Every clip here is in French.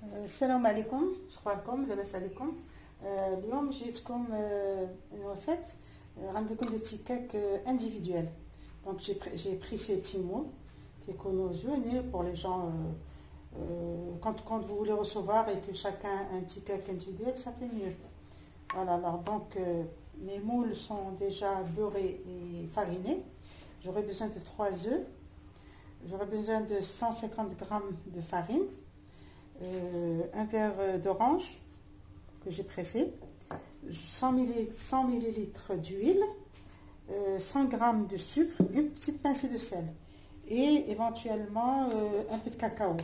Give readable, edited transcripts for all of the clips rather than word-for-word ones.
السلام عليكم، شكركم لاباس عليكم. اليوم جيتكم une recette. غندير لكم des petits cakes individuels. Donc j'ai pris ces petits moules qui sont venus pour les gens quand vous voulez recevoir et que chacun a un petit cake individuel, ça fait mieux. Voilà, alors donc mes moules sont déjà beurrés et farinés. J'aurai besoin de 3 œufs. J'aurai besoin de 150 g de farine, un verre d'orange que j'ai pressé, 100 ml d'huile, 100 g de sucre, une petite pincée de sel et éventuellement un peu de cacao.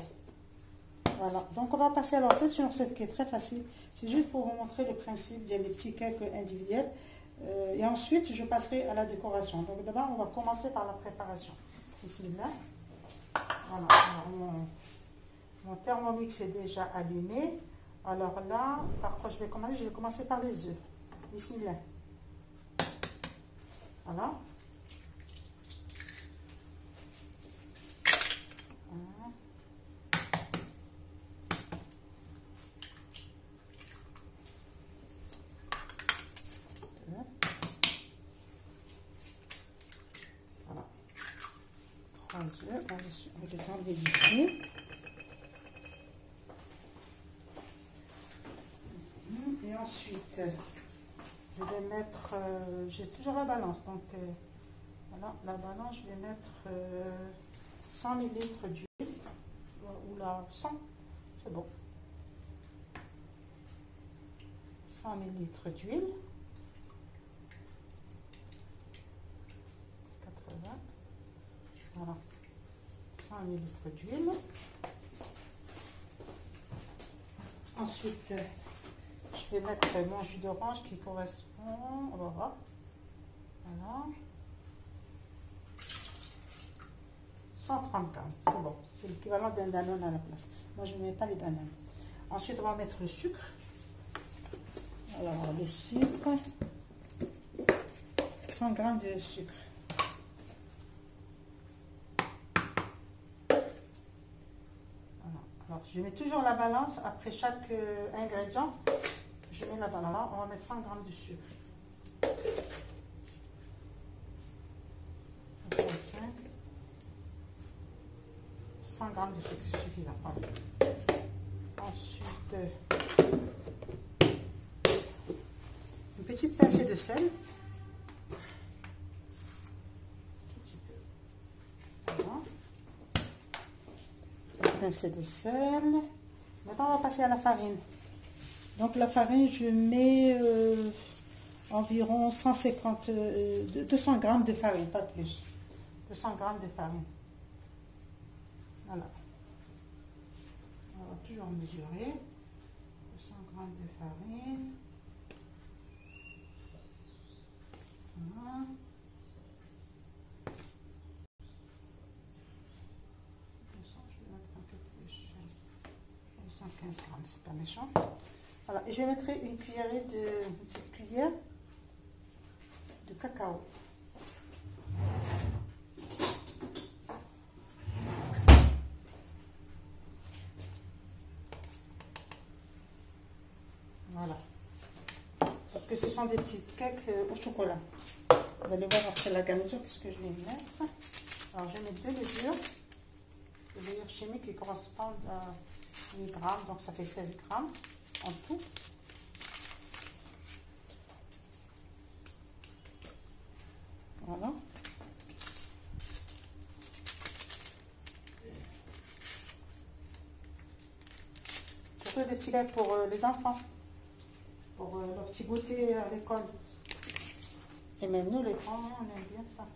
Voilà, donc on va passer à la recette. C'est une recette qui est très facile. C'est juste pour vous montrer le principe des petits cakes individuels. Et ensuite, je passerai à la décoration. Donc d'abord, on va commencer par la préparation. Ici, là. Voilà, alors mon thermomix est déjà allumé. Alors là, par quoi je vais commencer? Je vais commencer par les œufs. Ici, là. Voilà. Œufs, on va les enlever d'ici. Et ensuite, je vais mettre, j'ai toujours la balance, donc voilà, la balance, je vais mettre 100 ml d'huile, ou là, 100, c'est bon. 100 ml d'huile, 80, voilà. 100 ml d'huile. Ensuite, je vais mettre mon jus d'orange qui correspond, on va voir. Voilà. 130 g, c'est bon. C'est l'équivalent d'un danone à la place. Moi, je ne mets pas les danones. Ensuite, on va mettre le sucre. Alors, le sucre. 100 g de sucre. Alors, je mets toujours la balance après chaque ingrédient. Je mets la balance. On va mettre 100 g de sucre. 25. 100 g de sucre, c'est suffisant. Voilà. Ensuite, une petite pincée de sel. Pincée de sel. Maintenant, on va passer à la farine. Donc, la farine, je mets environ 200 g de farine, pas plus. 200 g de farine. Voilà. On va toujours mesurer. 200 g de farine. Voilà. 115 g, c'est pas méchant. Voilà, et je mettrai une petite cuillère de cacao. Voilà. Parce que ce sont des petites cakes au chocolat. Vous allez voir après la garniture qu'est-ce que je vais mettre. Alors, je mets 2 levures. Les levures chimiques qui correspondent à 8 grammes, donc ça fait 16 g en tout. Voilà. Surtout des petits gâteaux pour les enfants, pour leur petit goûter à l'école. Et même nous, les grands, on aime bien ça.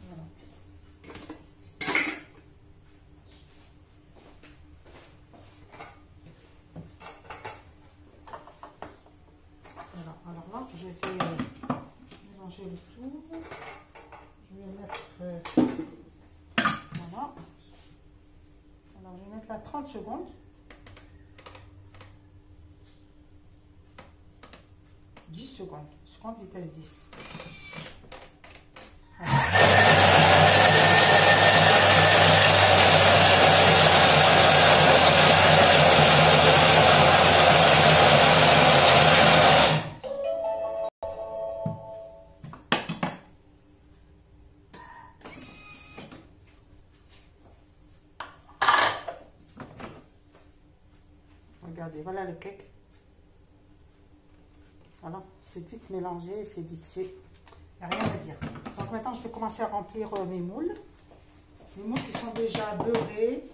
Voilà. Alors là, je vais mélanger le tout. Je vais mettre... voilà. Alors, je vais mettre là 30 secondes. 10 secondes. Seconde vitesse 10. Voilà. regardez, voilà le cake. Voilà, c'est vite mélangé, c'est vite fait. Il n'y a rien à dire. Donc maintenant, je vais commencer à remplir mes moules. Les moules qui sont déjà beurrés.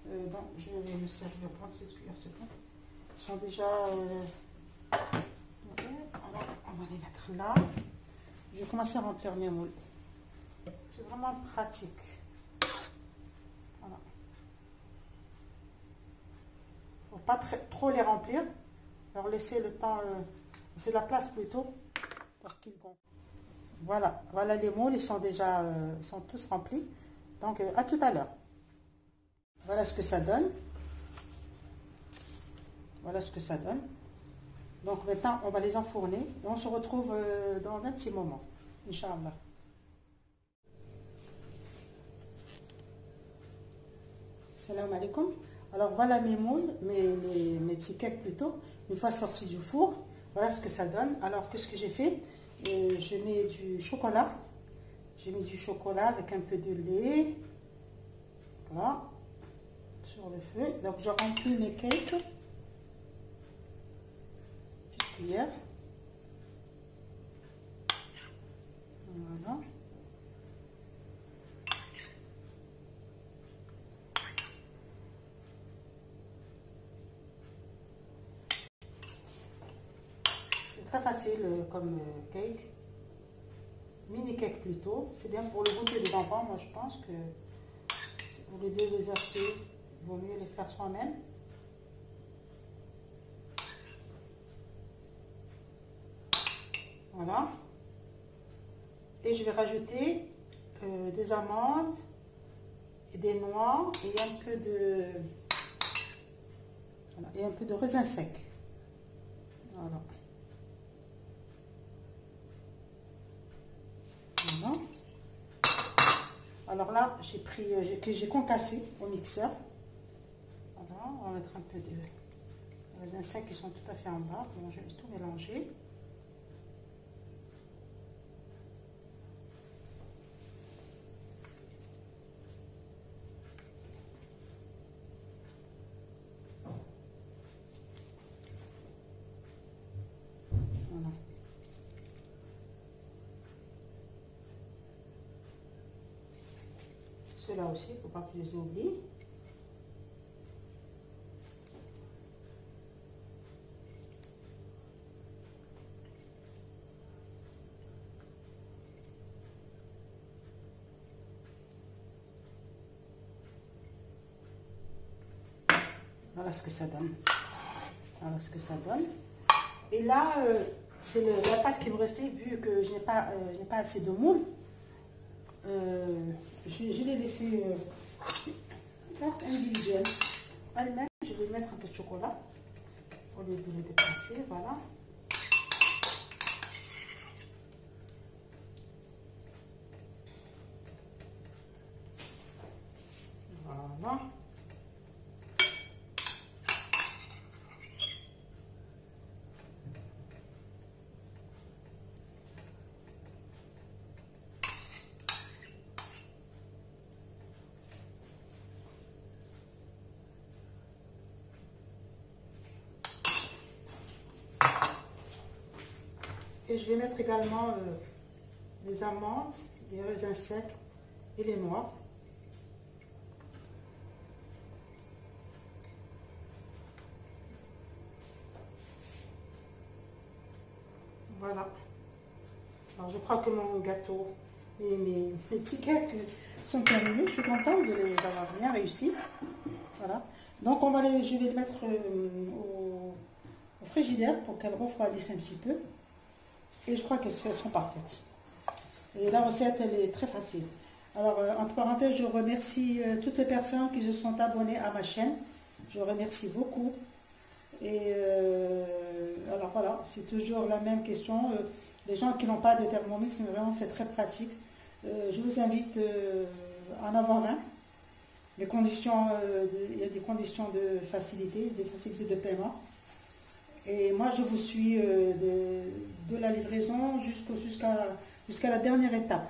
Donc je vais me servir, prendre cette cuillère, c'est bon. Ils sont déjà... alors, on va les mettre là. Je vais commencer à remplir mes moules. C'est vraiment pratique. Voilà. Il ne faut pas trop les remplir. Alors laisser le temps, c'est la place plutôt, pour qu'ils gonflent. Voilà, voilà les moules, ils sont déjà, ils sont tous remplis. Donc à tout à l'heure. Voilà ce que ça donne. Voilà ce que ça donne. Donc maintenant, on va les enfourner et on se retrouve dans un petit moment, Inch'Allah. Salam alaikum. Alors voilà mes moules, mes petits cakes plutôt, une fois sortis du four. Voilà ce que ça donne. Alors qu'est-ce que j'ai fait? Je mets du chocolat. J'ai mis du chocolat avec un peu de lait. Voilà. Sur le feu. Donc je remplis mes cakes. Petite cuillère. Voilà. C'est très facile comme cake. Mini cake plutôt. C'est bien pour le goûter des enfants. Moi je pense que pour les déserter, il vaut mieux les faire soi-même. Voilà. Et je vais rajouter des amandes et des noix et un peu de, voilà, et un peu de raisin sec. Voilà. Voilà. Alors là, j'ai concassé au mixeur. Voilà, on va mettre un peu de raisins secs qui sont tout à fait en bas. Bon, je vais tout mélanger. Voilà. Ceux-là aussi, il ne faut pas que je les oublie. Voilà ce que ça donne. Voilà ce que ça donne. Et là, c'est la pâte qui me restait, vu que je n'ai pas assez de moule. Je l'ai laissé individuel. Elle-même, je vais mettre un peu de chocolat au lieu de le déplacer. Voilà. Voilà. Et je vais mettre également les amandes, les raisins secs et les noix. Voilà. Alors je crois que mon gâteau et mes petits cakes sont terminés. Je suis contente d'avoir bien réussi. Voilà. Donc je vais les mettre au frigidaire pour qu'elles refroidissent un petit peu. Et je crois qu'elles sont parfaites. Et la recette, elle est très facile. Alors, entre parenthèses, je remercie toutes les personnes qui se sont abonnées à ma chaîne. Je remercie beaucoup. Et alors voilà, c'est toujours la même question. Les gens qui n'ont pas de Thermomix, c'est très pratique. Je vous invite à en avoir un. Les conditions, il y a des conditions de facilité, des facilités de paiement. Et moi, je vous suis de la livraison jusqu'à la dernière étape.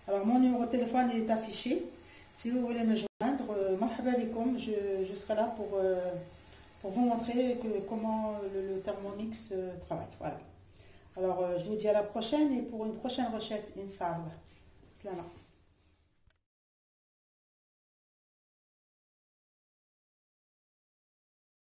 Alors, mon numéro de téléphone est affiché. Si vous voulez me joindre, marhaba alaikum, je serai là pour vous montrer comment le Thermomix travaille. Voilà. Alors, je vous dis à la prochaine et pour une prochaine recette, Inch'Allah. Slama.